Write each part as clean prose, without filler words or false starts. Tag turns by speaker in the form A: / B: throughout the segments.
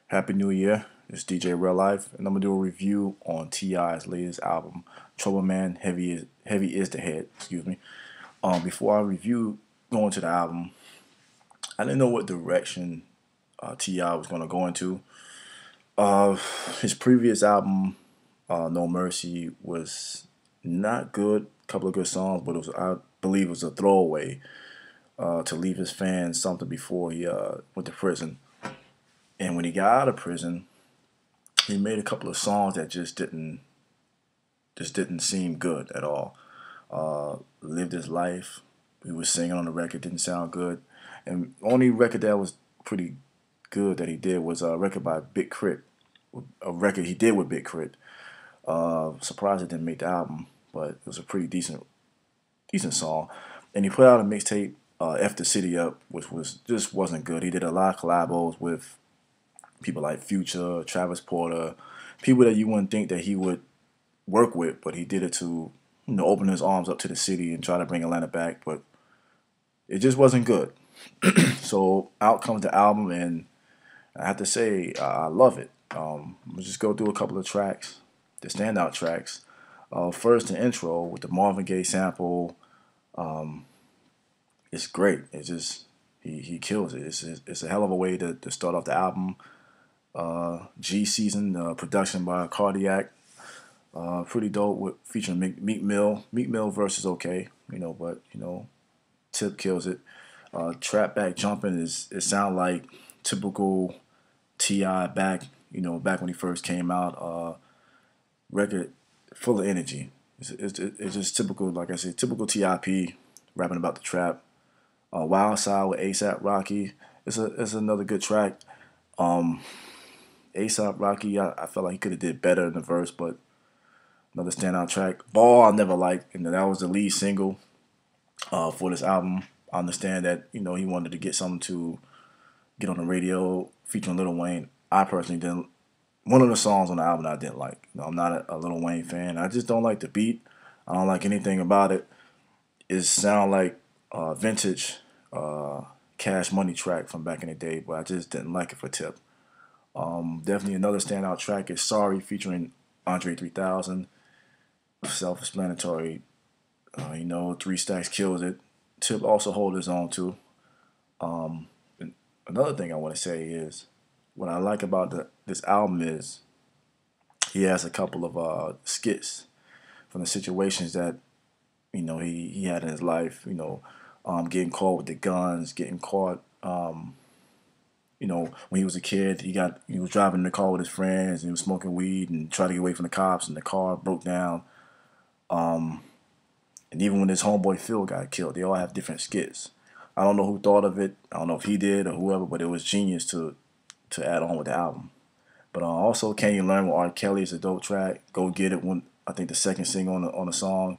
A: Happy New Year. It's DJ Real Life, and I'm gonna do a review on T.I.'s latest album, Troubleman-Heavy is the Head. Excuse me. Before I review going to the album, I didn't know what direction T.I. was gonna go into. Uh, his previous album, No Mercy, was not good. A couple of good songs, but I believe it was a throwaway to leave his fans something before he went to prison. And when he got out of prison, he made a couple of songs that just didn't seem good at all. Lived his life. He was singing on the record, didn't sound good. And only record that was pretty good that he did was a record by Big Crit, a record he did with Big Crit. Surprised it didn't make the album, but it was a pretty decent song. And he put out a mixtape, F the City Up, which was just wasn't good. He did a lot of collabos with people like Future, Travis Porter, people that you wouldn't think that he would work with, but he did it to open his arms up to the city and try to bring Atlanta back. But it just wasn't good. So out comes the album, and I have to say I love it. We'll just go through a couple of tracks, the standout tracks. First, the intro with the Marvin Gaye sample. It's great. It's just he kills it. It's a hell of a way to start off the album. G Season production by Cardiac. Pretty dope with featuring Meek Mill. Meek Mill verse is okay, but Tip kills it. Trap back jumping it sound like typical Ti back, back when he first came out. Record full of energy. It's just typical, like I said, typical Tip rapping about the trap. Wild Side with ASAP Rocky. It's another good track. Um, ASAP Rocky, I felt like he could have did better in the verse, but another standout track. Ball I never liked, and that was the lead single for this album. I understand that he wanted to get something to get on the radio featuring Lil Wayne. I personally didn't. One of the songs on the album I didn't like. I'm not a Lil Wayne fan. I just don't like the beat. I don't like anything about it. It sound like vintage Cash Money track from back in the day, but I just didn't like it for Tip. Definitely another standout track is Sorry featuring Andre 3000. Self-explanatory. Three Stacks kills it. Tip also holds his own too. And another thing I want to say is what I like about this album is he has a couple of skits from the situations that he had in his life. Getting caught with the guns, getting caught. When he was a kid, he was driving in the car with his friends and he was smoking weed and trying to get away from the cops, and the car broke down. And even when his homeboy Phil got killed, they all have different skits. I don't know who thought of it. I don't know if he did or whoever, but it was genius to add on with the album. But also, Can You Learn with R. Kelly is a dope track. Go Get It, one I think the second single on the song.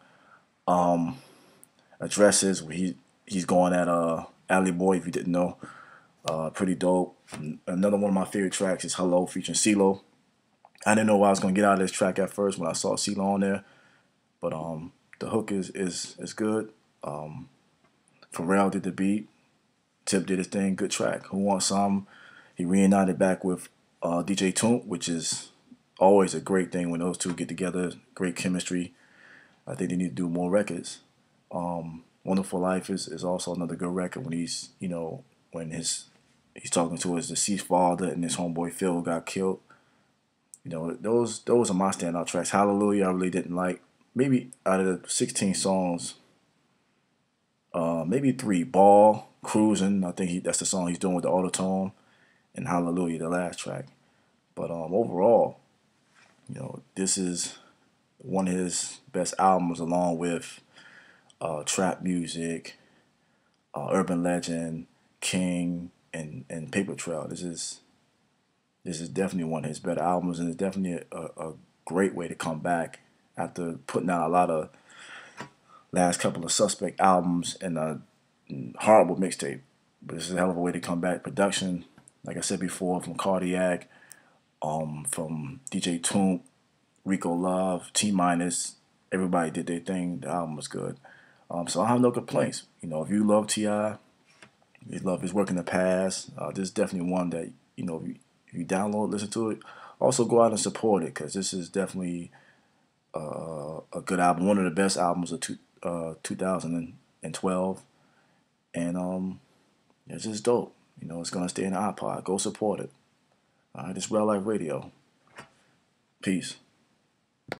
A: Addresses where he's going at Alley Boy, if you didn't know. Pretty dope. Another one of my favorite tracks is Hello featuring CeeLo. I didn't know I was gonna get out of this track at first when I saw CeeLo on there, but the hook is good. Pharrell did the beat. Tip did his thing. Good track. Who Wants Some? He reunited back with DJ Toomp, which is always a great thing when those two get together. Great chemistry. I think they need to do more records. Wonderful Life is also another good record when when he's talking to his deceased father and his homeboy Phil got killed. Those are my standout tracks. Hallelujah, I really didn't like. Maybe out of the 16 songs, maybe three. Ball, Cruising. I think that's the song he's doing with the autotone, and Hallelujah, the last track. But overall, this is one of his best albums, along with Trap Music, Urban Legend, King, and Paper Trail. This is definitely one of his better albums, and it's definitely a great way to come back after putting out a lot of last couple of Suspect albums and a horrible mixtape. But this is a hell of a way to come back. Production, like I said before, from Cardiac, from DJ Toomp, Rico Love, T Minus, everybody did their thing. The album was good. So I have no complaints. If you love Ti, you love his work in the past. This is definitely one that If you download, listen to it. Also, go out and support it because this is definitely a good album. One of the best albums of 2012, and it's just dope. You know, it's gonna stay in the iPod. Go support it. All right, it's Real Life Radio. Peace.